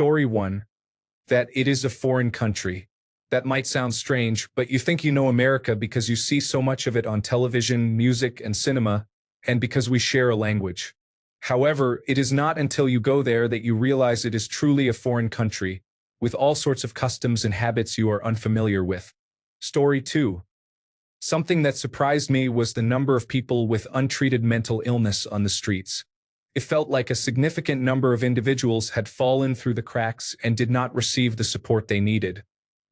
Story 1. That it is a foreign country. That might sound strange, but you think you know America because you see so much of it on television, music, and cinema, and because we share a language. However, it is not until you go there that you realize it is truly a foreign country, with all sorts of customs and habits you are unfamiliar with. Story 2. Something that surprised me was the number of people with untreated mental illness on the streets. It felt like a significant number of individuals had fallen through the cracks and did not receive the support they needed.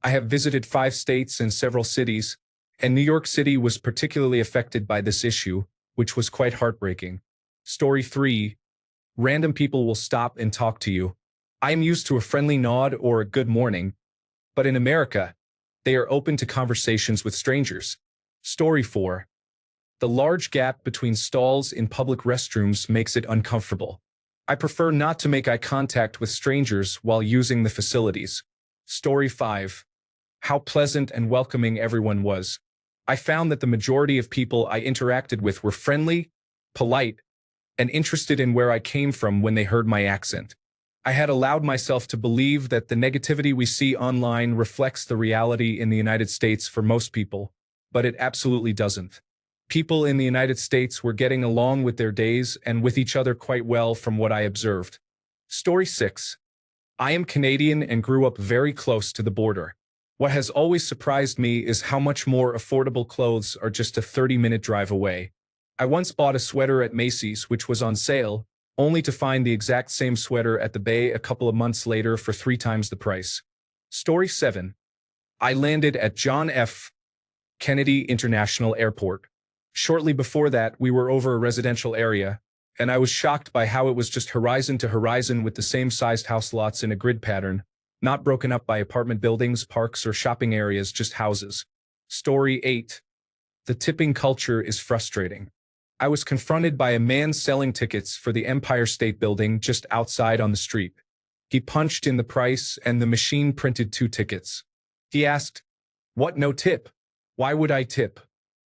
I have visited 5 states and several cities, and New York City was particularly affected by this issue, which was quite heartbreaking. Story 3. Random people will stop and talk to you. I am used to a friendly nod or a good morning, but in America, they are open to conversations with strangers. Story 4. The large gap between stalls in public restrooms makes it uncomfortable. I prefer not to make eye contact with strangers while using the facilities. Story 5. How pleasant and welcoming everyone was. I found that the majority of people I interacted with were friendly, polite, and interested in where I came from when they heard my accent. I had allowed myself to believe that the negativity we see online reflects the reality in the United States for most people, but it absolutely doesn't. People in the United States were getting along with their days and with each other quite well from what I observed. Story 6. I am Canadian and grew up very close to the border. What has always surprised me is how much more affordable clothes are just a 30-minute drive away. I once bought a sweater at Macy's which was on sale, only to find the exact same sweater at the Bay a couple of months later for 3 times the price. Story 7. I landed at John F. Kennedy International Airport. Shortly before that, we were over a residential area, and I was shocked by how it was just horizon to horizon with the same sized house lots in a grid pattern, not broken up by apartment buildings, parks, or shopping areas, just houses. Story 8. The tipping culture is frustrating. I was confronted by a man selling tickets for the Empire State Building just outside on the street. He punched in the price and the machine printed 2 tickets. He asked, "What, no tip? Why would I tip?"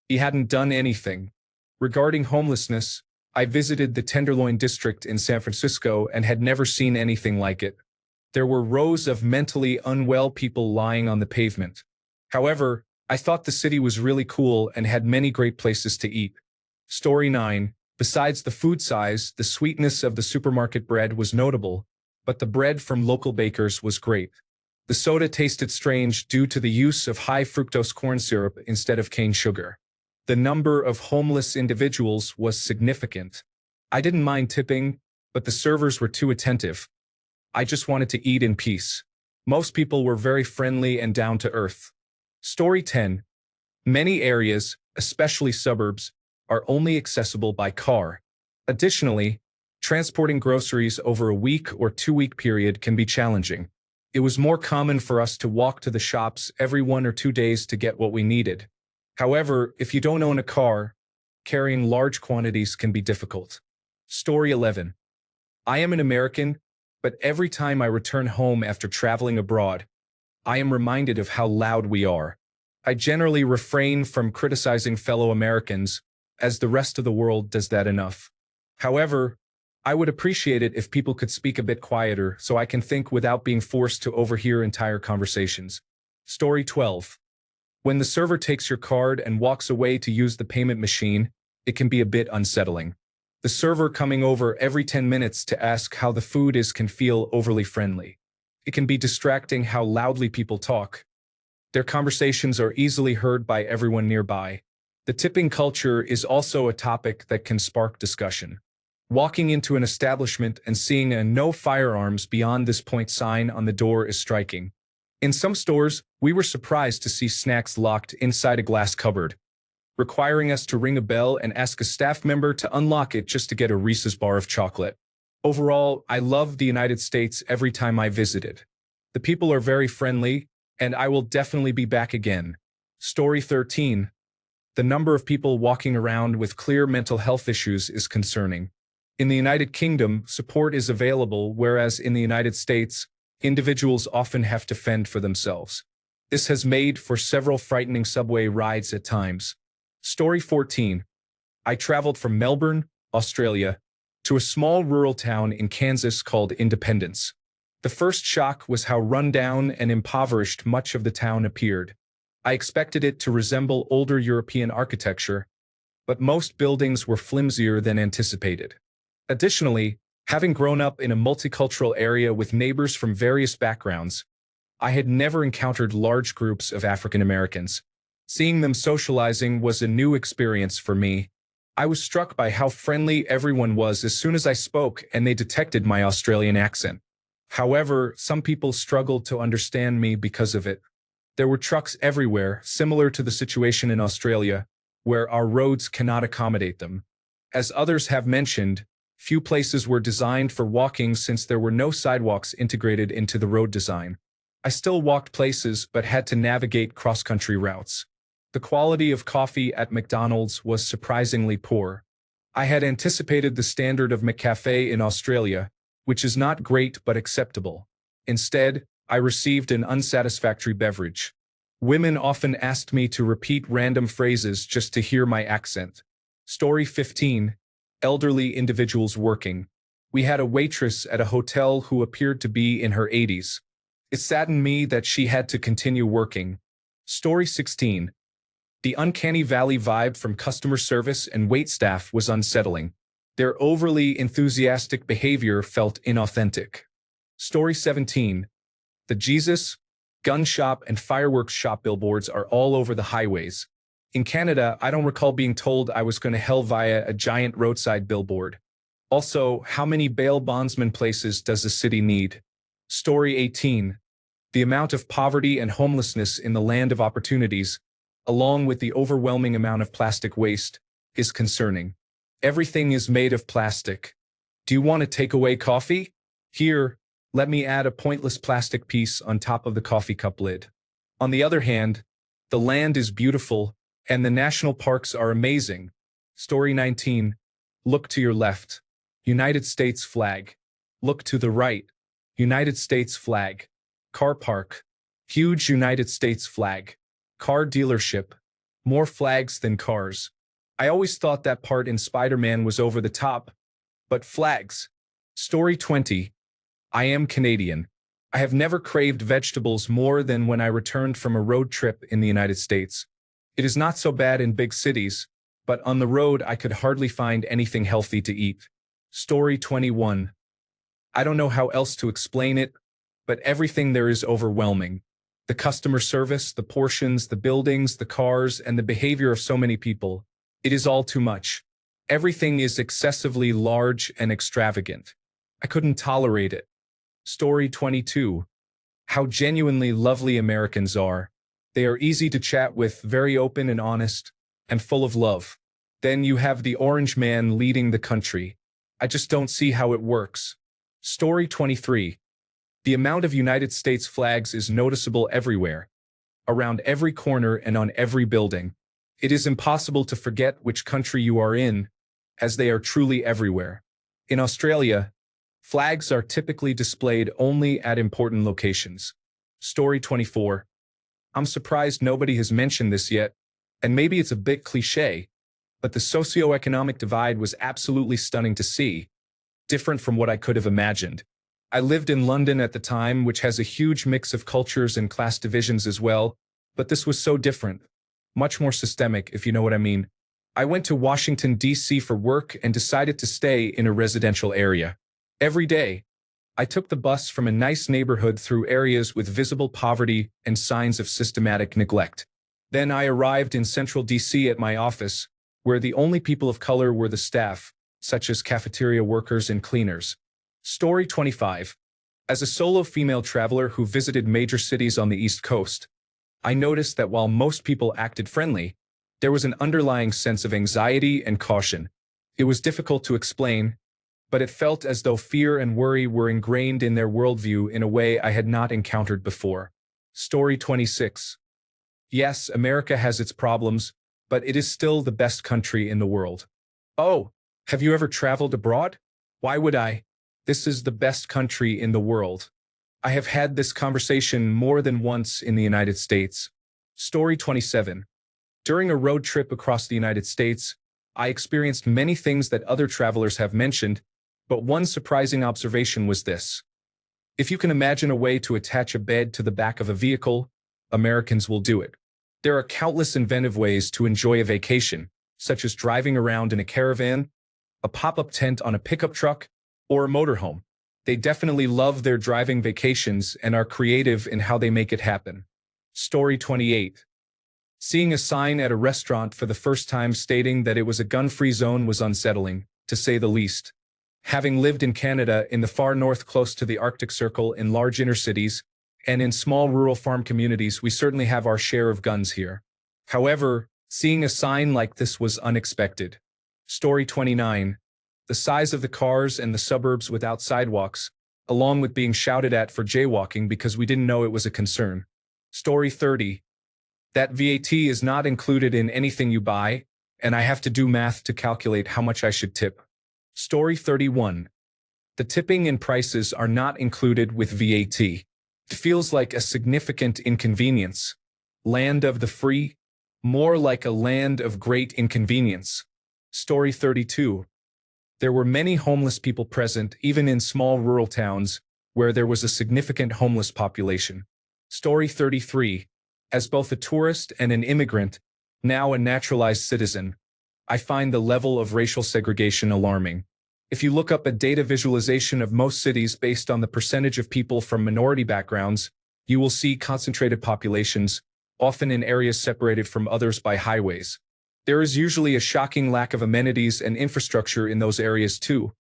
He hadn't done anything. Regarding homelessness, I visited the Tenderloin district in San Francisco and had never seen anything like it. There were rows of mentally unwell people lying on the pavement. However, I thought the city was really cool and had many great places to eat. Story 9. Besides the food size, the sweetness of the supermarket bread was notable, but the bread from local bakers was great. The soda tasted strange due to the use of high fructose corn syrup instead of cane sugar. The number of homeless individuals was significant. I didn't mind tipping, but the servers were too attentive. I just wanted to eat in peace. Most people were very friendly and down to earth. Story 10. Many areas, especially suburbs, are only accessible by car. Additionally, transporting groceries over a week or 2-week period can be challenging. It was more common for us to walk to the shops every 1 or 2 days to get what we needed. However, if you don't own a car, carrying large quantities can be difficult. Story 11. I am an American, but every time I return home after traveling abroad, I am reminded of how loud we are. I generally refrain from criticizing fellow Americans, as the rest of the world does that enough. However, I would appreciate it if people could speak a bit quieter so I can think without being forced to overhear entire conversations. Story 12. When the server takes your card and walks away to use the payment machine, it can be a bit unsettling. The server coming over every 10 minutes to ask how the food is can feel overly friendly. It can be distracting how loudly people talk. Their conversations are easily heard by everyone nearby. The tipping culture is also a topic that can spark discussion. Walking into an establishment and seeing a "no firearms beyond this point" sign on the door is striking. In some stores, we were surprised to see snacks locked inside a glass cupboard, requiring us to ring a bell and ask a staff member to unlock it just to get a Reese's bar of chocolate. Overall, I loved the United States every time I visited. The people are very friendly, and I will definitely be back again. Story 13. The number of people walking around with clear mental health issues is concerning. In the United Kingdom, support is available, whereas in the United States, individuals often have to fend for themselves. This has made for several frightening subway rides at times. Story 14. I traveled from Melbourne, Australia, to a small rural town in Kansas called Independence. The first shock was how run-down and impoverished much of the town appeared. I expected it to resemble older European architecture, but most buildings were flimsier than anticipated. Additionally, having grown up in a multicultural area with neighbors from various backgrounds, I had never encountered large groups of African Americans. Seeing them socializing was a new experience for me. I was struck by how friendly everyone was as soon as I spoke and they detected my Australian accent. However, some people struggled to understand me because of it. There were trucks everywhere, similar to the situation in Australia, where our roads cannot accommodate them. As others have mentioned, few places were designed for walking since there were no sidewalks integrated into the road design. I still walked places but had to navigate cross-country routes. The quality of coffee at McDonald's was surprisingly poor. I had anticipated the standard of McCafe in Australia, which is not great but acceptable. Instead, I received an unsatisfactory beverage. Women often asked me to repeat random phrases just to hear my accent. Story 15. Elderly individuals working. We had a waitress at a hotel who appeared to be in her 80s. It saddened me that she had to continue working. Story 16. The uncanny valley vibe from customer service and waitstaff was unsettling. Their overly enthusiastic behavior felt inauthentic. Story 17. The Jesus, gun shop, and fireworks shop billboards are all over the highways. In Canada, I don't recall being told I was going to hell via a giant roadside billboard. Also, how many bail bondsman places does a city need? Story 18. The amount of poverty and homelessness in the land of opportunities, along with the overwhelming amount of plastic waste, is concerning. Everything is made of plastic. Do you want to take away coffee? Here, let me add a pointless plastic piece on top of the coffee cup lid. On the other hand, the land is beautiful, and the national parks are amazing. Story 19. Look to your left. United States flag. Look to the right. United States flag. Car park. Huge United States flag. Car dealership. More flags than cars. I always thought that part in Spider-Man was over the top. But flags. Story 20. I am Canadian. I have never craved vegetables more than when I returned from a road trip in the United States. It is not so bad in big cities, but on the road I could hardly find anything healthy to eat. Story 21. I don't know how else to explain it, but everything there is overwhelming. The customer service, the portions, the buildings, the cars, and the behavior of so many people. It is all too much. Everything is excessively large and extravagant. I couldn't tolerate it. Story 22. How genuinely lovely Americans are. They are easy to chat with, very open and honest, and full of love. Then you have the orange man leading the country. I just don't see how it works. Story 23. The amount of United States flags is noticeable everywhere, around every corner and on every building. It is impossible to forget which country you are in, as they are truly everywhere. In Australia, flags are typically displayed only at important locations. Story 24. I'm surprised nobody has mentioned this yet, and maybe it's a bit cliché, but the socioeconomic divide was absolutely stunning to see, different from what I could have imagined. I lived in London at the time, which has a huge mix of cultures and class divisions as well, but this was so different. Much more systemic, if you know what I mean. I went to Washington, D.C. for work and decided to stay in a residential area. Every day, I took the bus from a nice neighborhood through areas with visible poverty and signs of systematic neglect. Then I arrived in central D.C. at my office, where the only people of color were the staff, such as cafeteria workers and cleaners. Story 25. As a solo female traveler who visited major cities on the East Coast, I noticed that while most people acted friendly, there was an underlying sense of anxiety and caution. It was difficult to explain, but it felt as though fear and worry were ingrained in their worldview in a way I had not encountered before. Story 26. Yes, America has its problems, but it is still the best country in the world. Oh, have you ever traveled abroad? Why would I? This is the best country in the world. I have had this conversation more than once in the United States. Story 27. During a road trip across the United States, I experienced many things that other travelers have mentioned, but one surprising observation was this. If you can imagine a way to attach a bed to the back of a vehicle, Americans will do it. There are countless inventive ways to enjoy a vacation, such as driving around in a caravan, a pop-up tent on a pickup truck, or a motorhome. They definitely love their driving vacations and are creative in how they make it happen. Story 28. Seeing a sign at a restaurant for the first time stating that it was a gun-free zone was unsettling, to say the least. Having lived in Canada in the far north close to the Arctic Circle in large inner cities, and in small rural farm communities, we certainly have our share of guns here. However, seeing a sign like this was unexpected. Story 29. The size of the cars and the suburbs without sidewalks, along with being shouted at for jaywalking because we didn't know it was a concern. Story 30. That VAT is not included in anything you buy, and I have to do math to calculate how much I should tip. Story 31. The tipping and prices are not included with VAT. It feels like a significant inconvenience. Land of the free? More like a land of great inconvenience. Story 32. There were many homeless people present, even in small rural towns, where there was a significant homeless population. Story 33. As both a tourist and an immigrant, now a naturalized citizen, I find the level of racial segregation alarming. If you look up a data visualization of most cities based on the percentage of people from minority backgrounds, you will see concentrated populations, often in areas separated from others by highways. There is usually a shocking lack of amenities and infrastructure in those areas too,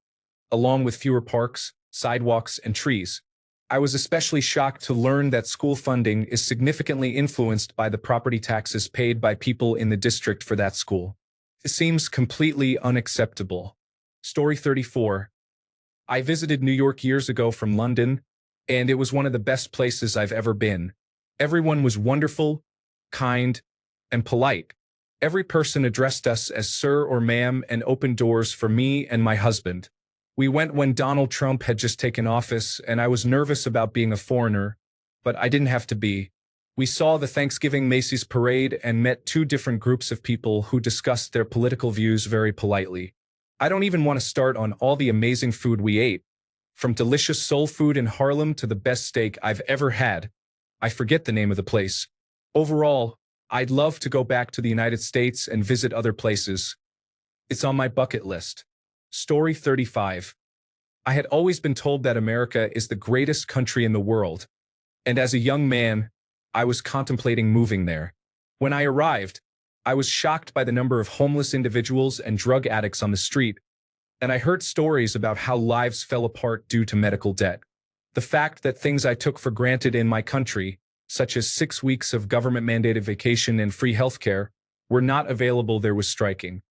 along with fewer parks, sidewalks, and trees. I was especially shocked to learn that school funding is significantly influenced by the property taxes paid by people in the district for that school. It seems completely unacceptable. Story 34. I visited New York years ago from London, and it was one of the best places I've ever been. Everyone was wonderful, kind, and polite. Every person addressed us as sir or ma'am and opened doors for me and my husband. We went when Donald Trump had just taken office, and I was nervous about being a foreigner, but I didn't have to be. We saw the Thanksgiving Macy's parade and met two different groups of people who discussed their political views very politely. I don't even want to start on all the amazing food we ate, from delicious soul food in Harlem to the best steak I've ever had. I forget the name of the place. Overall, I'd love to go back to the United States and visit other places. It's on my bucket list. Story 35. I had always been told that America is the greatest country in the world, and as a young man, I was contemplating moving there. When I arrived, I was shocked by the number of homeless individuals and drug addicts on the street, and I heard stories about how lives fell apart due to medical debt. The fact that things I took for granted in my country, such as 6 weeks of government-mandated vacation and free healthcare, were not available there was striking.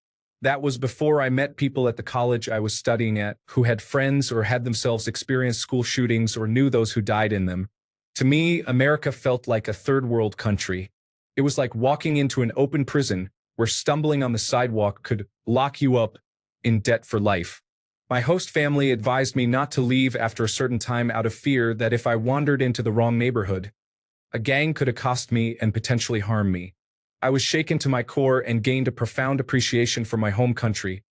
That was before I met people at the college I was studying at who had friends or had themselves experienced school shootings or knew those who died in them. To me, America felt like a third-world country. It was like walking into an open prison where stumbling on the sidewalk could lock you up in debt for life. My host family advised me not to leave after a certain time out of fear that if I wandered into the wrong neighborhood, a gang could accost me and potentially harm me. I was shaken to my core and gained a profound appreciation for my home country,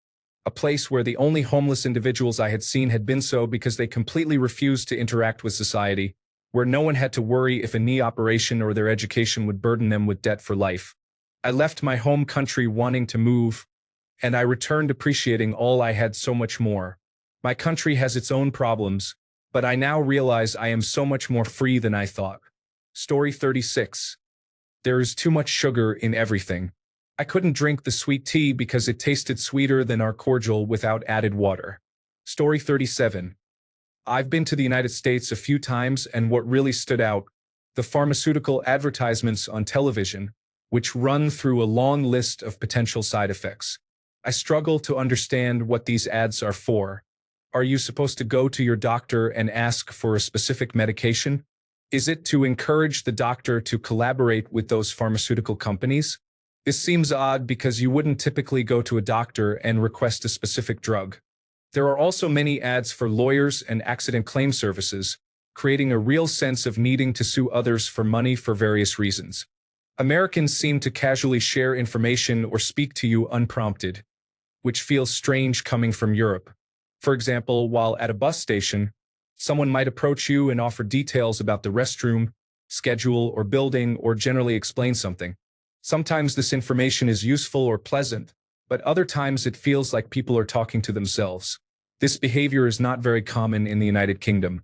a place where the only homeless individuals I had seen had been so because they completely refused to interact with society, where no one had to worry if a knee operation or their education would burden them with debt for life. I left my home country wanting to move, and I returned appreciating all I had so much more. My country has its own problems, but I now realize I am so much more free than I thought. Story 36. There is too much sugar in everything. I couldn't drink the sweet tea because it tasted sweeter than our cordial without added water. Story 37. I've been to the United States a few times, and what really stood out, the pharmaceutical advertisements on television, which run through a long list of potential side effects. I struggle to understand what these ads are for. Are you supposed to go to your doctor and ask for a specific medication? Is it to encourage the doctor to collaborate with those pharmaceutical companies? This seems odd because you wouldn't typically go to a doctor and request a specific drug. There are also many ads for lawyers and accident claim services, creating a real sense of needing to sue others for money for various reasons. Americans seem to casually share information or speak to you unprompted, which feels strange coming from Europe. For example, while at a bus station, Someone might approach you and offer details about the restroom, schedule, or building, or generally explain something. Sometimes this information is useful or pleasant, but other times it feels like people are talking to themselves. This behavior is not very common in the United Kingdom.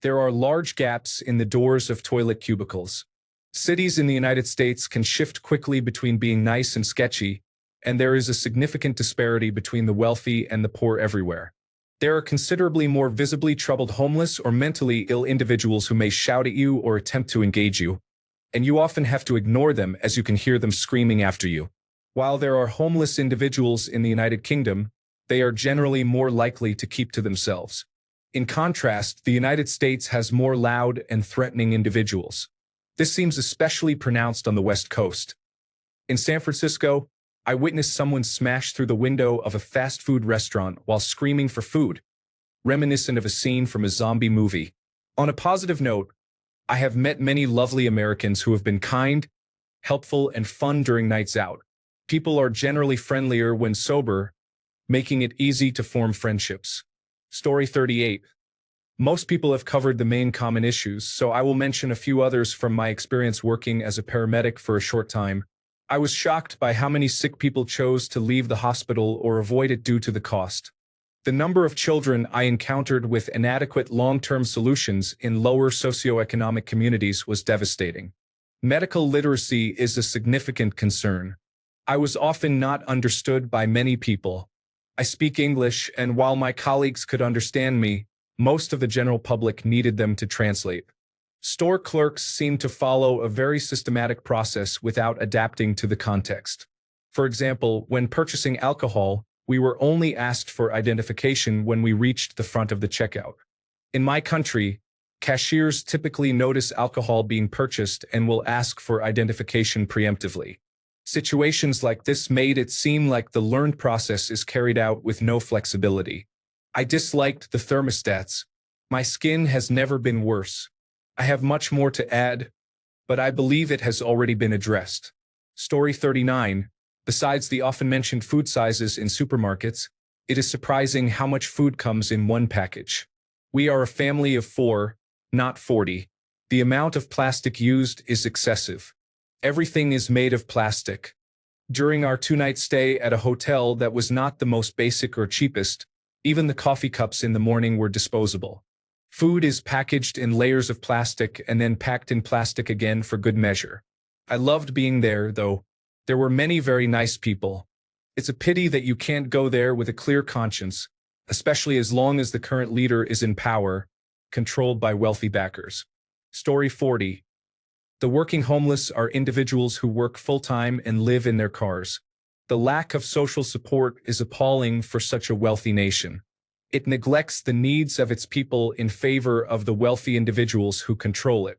There are large gaps in the doors of toilet cubicles. Cities in the United States can shift quickly between being nice and sketchy, and there is a significant disparity between the wealthy and the poor everywhere. There are considerably more visibly troubled homeless or mentally ill individuals who may shout at you or attempt to engage you, and you often have to ignore them as you can hear them screaming after you. While there are homeless individuals in the United Kingdom, they are generally more likely to keep to themselves. In contrast, the United States has more loud and threatening individuals. This seems especially pronounced on the West Coast. In San Francisco, I witnessed someone smash through the window of a fast food restaurant while screaming for food, reminiscent of a scene from a zombie movie. On a positive note, I have met many lovely Americans who have been kind, helpful, and fun during nights out. People are generally friendlier when sober, making it easy to form friendships. Story 38. Most people have covered the main common issues, so I will mention a few others from my experience working as a paramedic for a short time. I was shocked by how many sick people chose to leave the hospital or avoid it due to the cost. The number of children I encountered with inadequate long-term solutions in lower socioeconomic communities was devastating. Medical literacy is a significant concern. I was often not understood by many people. I speak English, and while my colleagues could understand me, most of the general public needed them to translate. Store clerks seemed to follow a very systematic process without adapting to the context. For example, when purchasing alcohol, we were only asked for identification when we reached the front of the checkout. In my country, cashiers typically notice alcohol being purchased and will ask for identification preemptively. Situations like this made it seem like the learned process is carried out with no flexibility. I disliked the thermostats. My skin has never been worse. I have much more to add, but I believe it has already been addressed. Story 39. Besides the often mentioned food sizes in supermarkets, it is surprising how much food comes in one package. We are a family of 4, not 40. The amount of plastic used is excessive. Everything is made of plastic. During our 2-night stay at a hotel that was not the most basic or cheapest, even the coffee cups in the morning were disposable. Food is packaged in layers of plastic and then packed in plastic again for good measure. I loved being there, though. There were many very nice people. It's a pity that you can't go there with a clear conscience, especially as long as the current leader is in power, controlled by wealthy backers. Story 40. The working homeless are individuals who work full-time and live in their cars. The lack of social support is appalling for such a wealthy nation. It neglects the needs of its people in favor of the wealthy individuals who control it.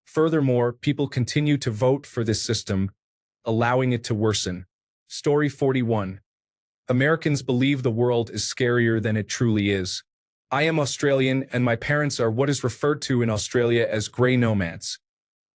Furthermore, people continue to vote for this system, allowing it to worsen. Story 41. Americans believe the world is scarier than it truly is. I am Australian, and my parents are what is referred to in Australia as grey nomads,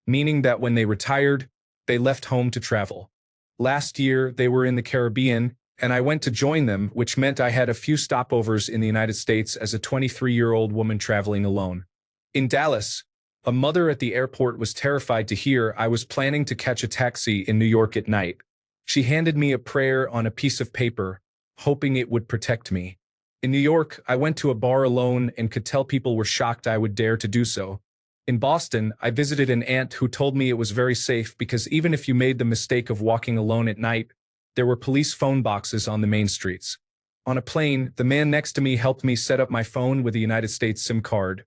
meaning that when they retired, they left home to travel. Last year, they were in the Caribbean, and I went to join them, which meant I had a few stopovers in the United States as a 23-year-old woman traveling alone. In Dallas, a mother at the airport was terrified to hear I was planning to catch a taxi in New York at night. She handed me a prayer on a piece of paper, hoping it would protect me. In New York, I went to a bar alone and could tell people were shocked I would dare to do so. In Boston, I visited an aunt who told me it was very safe because even if you made the mistake of walking alone at night, there were police phone boxes on the main streets. On a plane, the man next to me helped me set up my phone with a United States SIM card.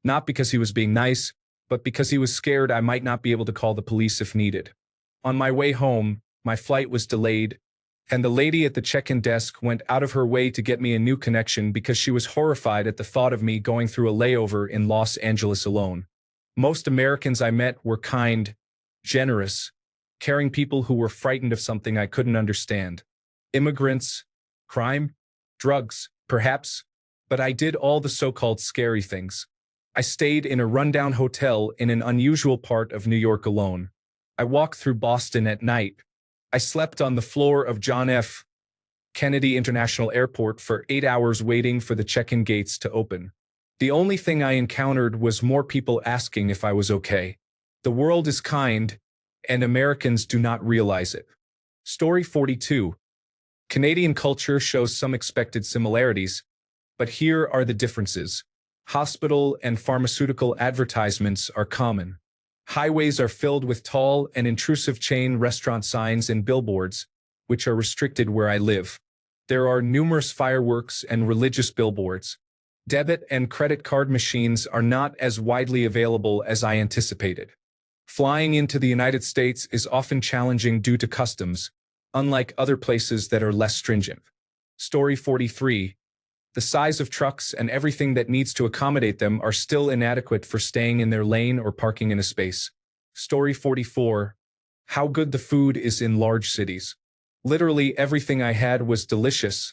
Not because he was being nice, but because he was scared I might not be able to call the police if needed. On my way home, my flight was delayed, and the lady at the check-in desk went out of her way to get me a new connection because she was horrified at the thought of me going through a layover in Los Angeles alone. Most Americans I met were kind, generous, caring people who were frightened of something I couldn't understand. Immigrants, crime, drugs, perhaps, but I did all the so-called scary things. I stayed in a rundown hotel in an unusual part of New York alone. I walked through Boston at night. I slept on the floor of John F. Kennedy International Airport for 8 hours waiting for the check-in gates to open. The only thing I encountered was more people asking if I was okay. The world is kind, and Americans do not realize it. Story 42. Canadian culture shows some expected similarities, but here are the differences. Hospital and pharmaceutical advertisements are common. Highways are filled with tall and intrusive chain restaurant signs and billboards, which are restricted where I live. There are numerous fireworks and religious billboards. Debit and credit card machines are not as widely available as I anticipated. Flying into the United States is often challenging due to customs, unlike other places that are less stringent. Story 43. The size of trucks and everything that needs to accommodate them are still inadequate for staying in their lane or parking in a space. Story 44. How good the food is in large cities. Literally everything I had was delicious,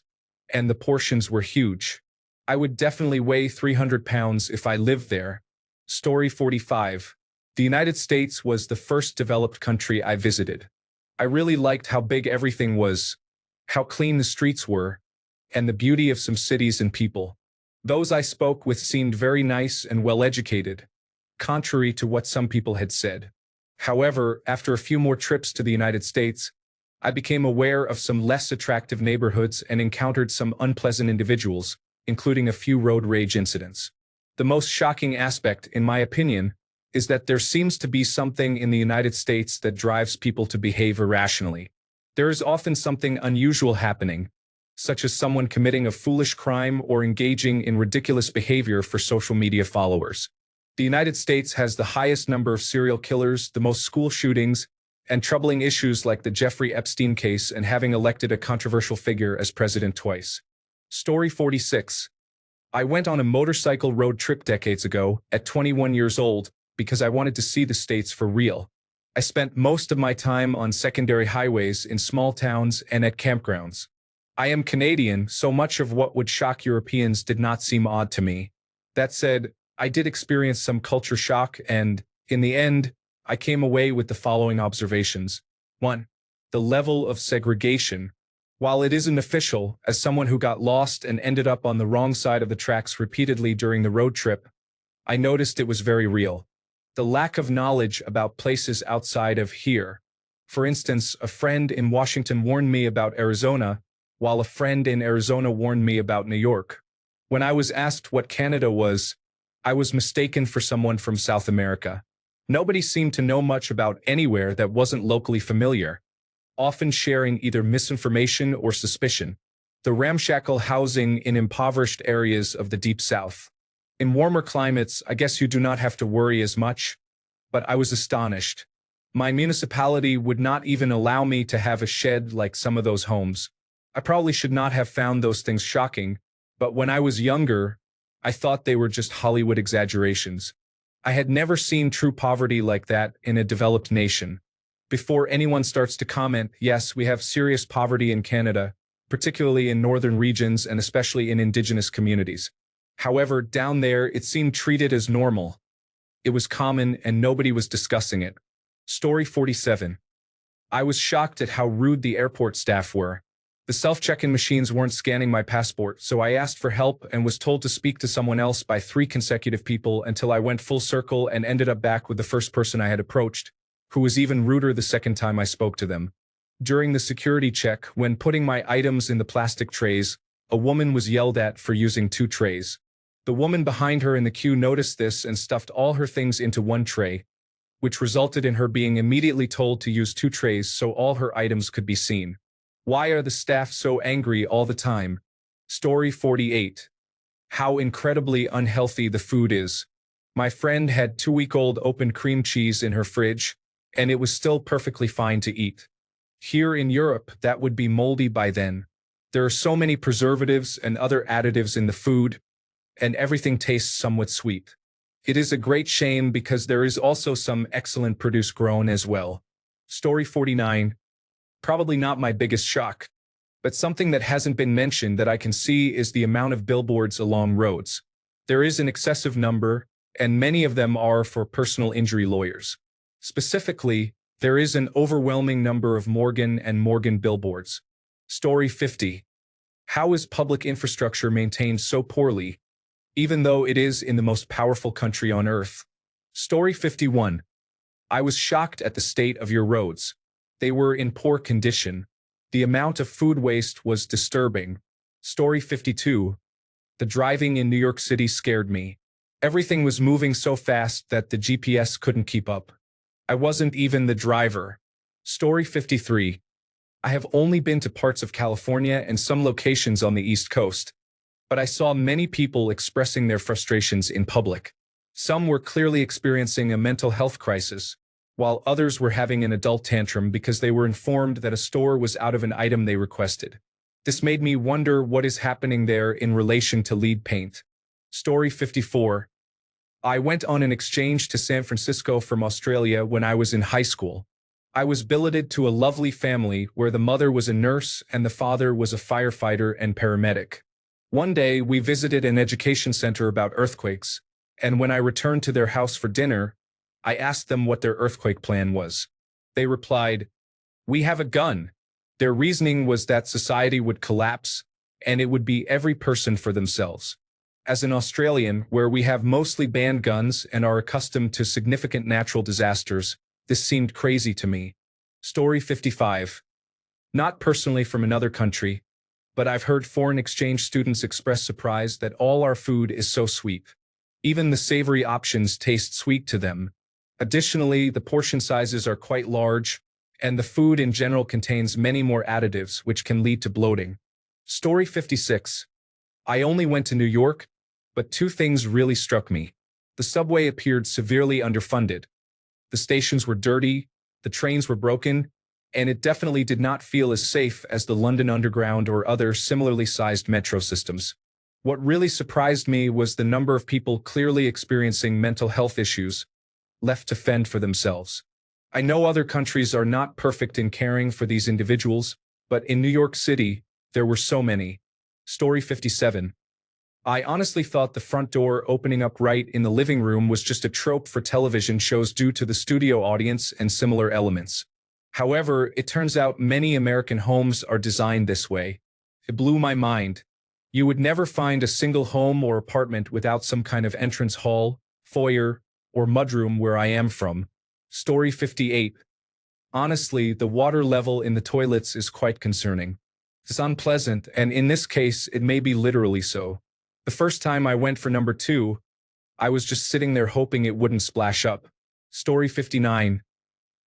and the portions were huge. I would definitely weigh 300 pounds if I lived there. Story 45. The United States was the first developed country I visited. I really liked how big everything was, how clean the streets were, and the beauty of some cities and people. Those I spoke with seemed very nice and well-educated, contrary to what some people had said. However, after a few more trips to the United States, I became aware of some less attractive neighborhoods and encountered some unpleasant individuals, including a few road rage incidents. The most shocking aspect, in my opinion, is that there seems to be something in the United States that drives people to behave irrationally. There is often something unusual happening, such as someone committing a foolish crime or engaging in ridiculous behavior for social media followers. The United States has the highest number of serial killers, the most school shootings, and troubling issues like the Jeffrey Epstein case and having elected a controversial figure as president twice. Story 46. I went on a motorcycle road trip decades ago, at 21 years old, because I wanted to see the States for real. I spent most of my time on secondary highways in small towns and at campgrounds. I am Canadian, so much of what would shock Europeans did not seem odd to me. That said, I did experience some culture shock and, in the end, I came away with the following observations. 1. The level of segregation. While it isn't official, as someone who got lost and ended up on the wrong side of the tracks repeatedly during the road trip, I noticed it was very real. The lack of knowledge about places outside of here. For instance, a friend in Washington warned me about Arizona, while a friend in Arizona warned me about New York. When I was asked what Canada was, I was mistaken for someone from South America. Nobody seemed to know much about anywhere that wasn't locally familiar, often sharing either misinformation or suspicion. The ramshackle housing in impoverished areas of the Deep South. In warmer climates, I guess you do not have to worry as much, but I was astonished. My municipality would not even allow me to have a shed like some of those homes. I probably should not have found those things shocking, but when I was younger, I thought they were just Hollywood exaggerations. I had never seen true poverty like that in a developed nation. Before anyone starts to comment, yes, we have serious poverty in Canada, particularly in northern regions and especially in Indigenous communities. However, down there, it seemed treated as normal. It was common and nobody was discussing it. Story 47. I was shocked at how rude the airport staff were. The self-check-in machines weren't scanning my passport, so I asked for help and was told to speak to someone else by 3 consecutive people until I went full circle and ended up back with the first person I had approached, who was even ruder the second time I spoke to them. During the security check, when putting my items in the plastic trays, a woman was yelled at for using 2 trays. The woman behind her in the queue noticed this and stuffed all her things into 1 tray, which resulted in her being immediately told to use 2 trays so all her items could be seen. Why are the staff so angry all the time? Story 48. How incredibly unhealthy the food is. My friend had 2-week-old open cream cheese in her fridge, and it was still perfectly fine to eat. Here in Europe, that would be moldy by then. There are so many preservatives and other additives in the food, and everything tastes somewhat sweet. It is a great shame because there is also some excellent produce grown as well. Story 49. Probably not my biggest shock, but something that hasn't been mentioned that I can see is the amount of billboards along roads. There is an excessive number, and many of them are for personal injury lawyers. Specifically, there is an overwhelming number of Morgan and Morgan billboards. Story 50. How is public infrastructure maintained so poorly, even though it is in the most powerful country on earth. Story 51. I was shocked at the state of your roads. They were in poor condition. The amount of food waste was disturbing. Story 52. The driving in New York City scared me. Everything was moving so fast that the GPS couldn't keep up. I wasn't even the driver. Story 53. I have only been to parts of California and some locations on the East Coast, but I saw many people expressing their frustrations in public. Some were clearly experiencing a mental health crisis, while others were having an adult tantrum because they were informed that a store was out of an item they requested. This made me wonder what is happening there in relation to lead paint. Story 54. I went on an exchange to San Francisco from Australia when I was in high school. I was billeted to a lovely family where the mother was a nurse and the father was a firefighter and paramedic. One day, we visited an education center about earthquakes, and when I returned to their house for dinner, I asked them what their earthquake plan was. They replied, "We have a gun." Their reasoning was that society would collapse, and it would be every person for themselves. As an Australian, where we have mostly banned guns and are accustomed to significant natural disasters, this seemed crazy to me. Story 55. Not personally from another country, but I've heard foreign exchange students express surprise that all our food is so sweet. Even the savory options taste sweet to them. Additionally, the portion sizes are quite large, and the food in general contains many more additives which can lead to bloating. Story 56. I only went to New York, but two things really struck me. The subway appeared severely underfunded. The stations were dirty, the trains were broken, and it definitely did not feel as safe as the London Underground or other similarly sized metro systems. What really surprised me was the number of people clearly experiencing mental health issues, left to fend for themselves. I know other countries are not perfect in caring for these individuals, but in New York City, there were so many. Story 57. I honestly thought the front door opening up right in the living room was just a trope for television shows due to the studio audience and similar elements. However, it turns out many American homes are designed this way. It blew my mind. You would never find a single home or apartment without some kind of entrance hall, foyer, or mudroom where I am from. Story 58. Honestly, the water level in the toilets is quite concerning. It's unpleasant, and in this case, it may be literally so. The first time I went for number 2, I was just sitting there hoping it wouldn't splash up. Story 59.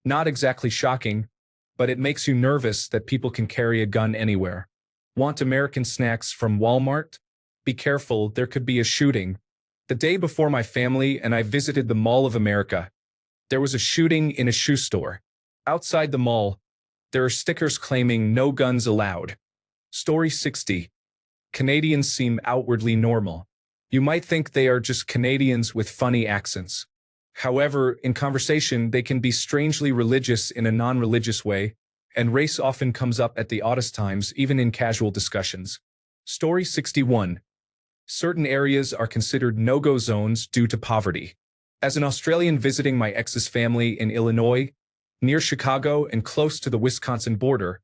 Not exactly shocking, but it makes you nervous that people can carry a gun anywhere. Want American snacks from Walmart? Be careful, there could be a shooting. The day before my family and I visited the Mall of America, there was a shooting in a shoe store. Outside the mall, there are stickers claiming no guns allowed. Story 60. Canadians seem outwardly normal. You might think they are just Canadians with funny accents. However, in conversation, they can be strangely religious in a non-religious way, and race often comes up at the oddest times, even in casual discussions. Story 61. Certain areas are considered no-go zones due to poverty. As an Australian visiting my ex's family in Illinois, near Chicago and close to the Wisconsin border,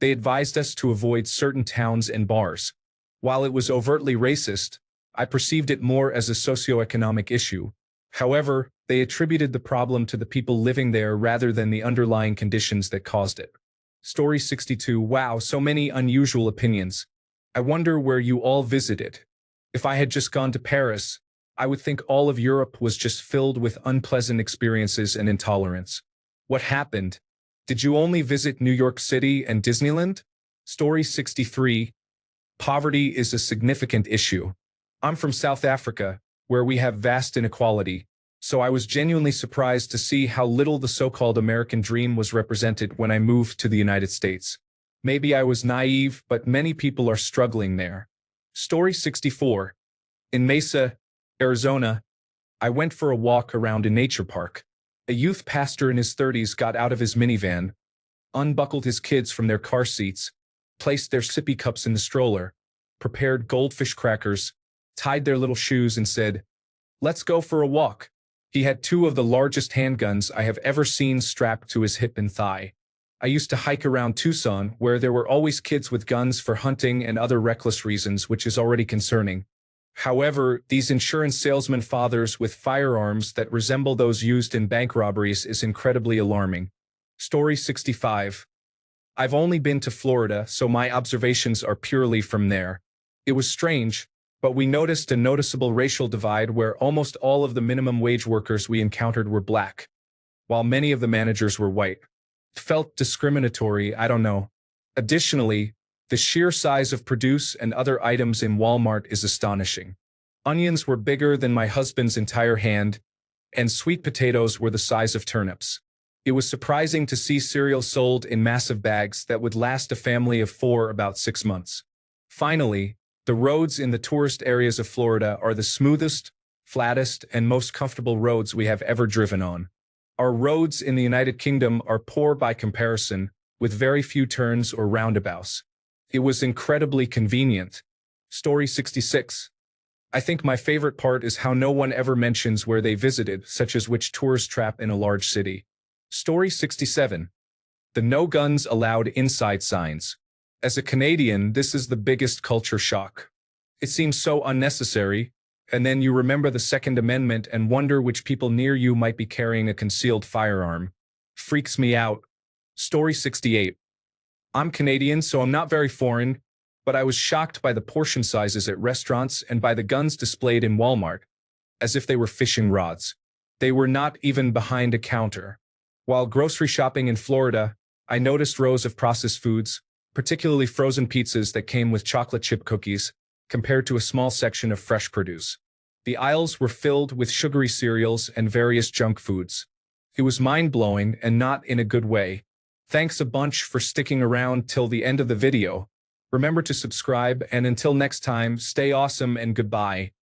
they advised us to avoid certain towns and bars. While it was overtly racist, I perceived it more as a socioeconomic issue. However, they attributed the problem to the people living there rather than the underlying conditions that caused it. Story 62. Wow, so many unusual opinions. I wonder where you all visited. If I had just gone to Paris, I would think all of Europe was just filled with unpleasant experiences and intolerance. What happened? Did you only visit New York City and Disneyland? Story 63. Poverty is a significant issue. I'm from South Africa, where we have vast inequality, so I was genuinely surprised to see how little the so-called American dream was represented when I moved to the United States. Maybe I was naive, but many people are struggling there. Story 64. In Mesa, Arizona, I went for a walk around a nature park. A youth pastor in his 30s got out of his minivan, unbuckled his kids from their car seats, placed their sippy cups in the stroller, prepared goldfish crackers, tied their little shoes and said, "Let's go for a walk." He had 2 of the largest handguns I have ever seen strapped to his hip and thigh. I used to hike around Tucson, where there were always kids with guns for hunting and other reckless reasons, which is already concerning. However, these insurance salesman fathers with firearms that resemble those used in bank robberies is incredibly alarming. Story 65. I've only been to Florida, so my observations are purely from there. It was strange, but we noticed a noticeable racial divide where almost all of the minimum wage workers we encountered were black, while many of the managers were white. It felt discriminatory, I don't know. Additionally, the sheer size of produce and other items in Walmart is astonishing. Onions were bigger than my husband's entire hand, and sweet potatoes were the size of turnips. It was surprising to see cereal sold in massive bags that would last a family of 4 about 6 months. Finally, the roads in the tourist areas of Florida are the smoothest, flattest, and most comfortable roads we have ever driven on. Our roads in the United Kingdom are poor by comparison, with very few turns or roundabouts. It was incredibly convenient. Story 66. I think my favorite part is how no one ever mentions where they visited, such as which tourist trap in a large city. Story 67. The no guns allowed inside signs. As a Canadian, this is the biggest culture shock. It seems so unnecessary, and then you remember the Second Amendment and wonder which people near you might be carrying a concealed firearm. Freaks me out. Story 68. I'm Canadian, so I'm not very foreign, but I was shocked by the portion sizes at restaurants and by the guns displayed in Walmart, as if they were fishing rods. They were not even behind a counter. While grocery shopping in Florida, I noticed rows of processed foods, particularly frozen pizzas that came with chocolate chip cookies, compared to a small section of fresh produce. The aisles were filled with sugary cereals and various junk foods. It was mind-blowing and not in a good way. Thanks a bunch for sticking around till the end of the video. Remember to subscribe, and until next time, stay awesome and goodbye.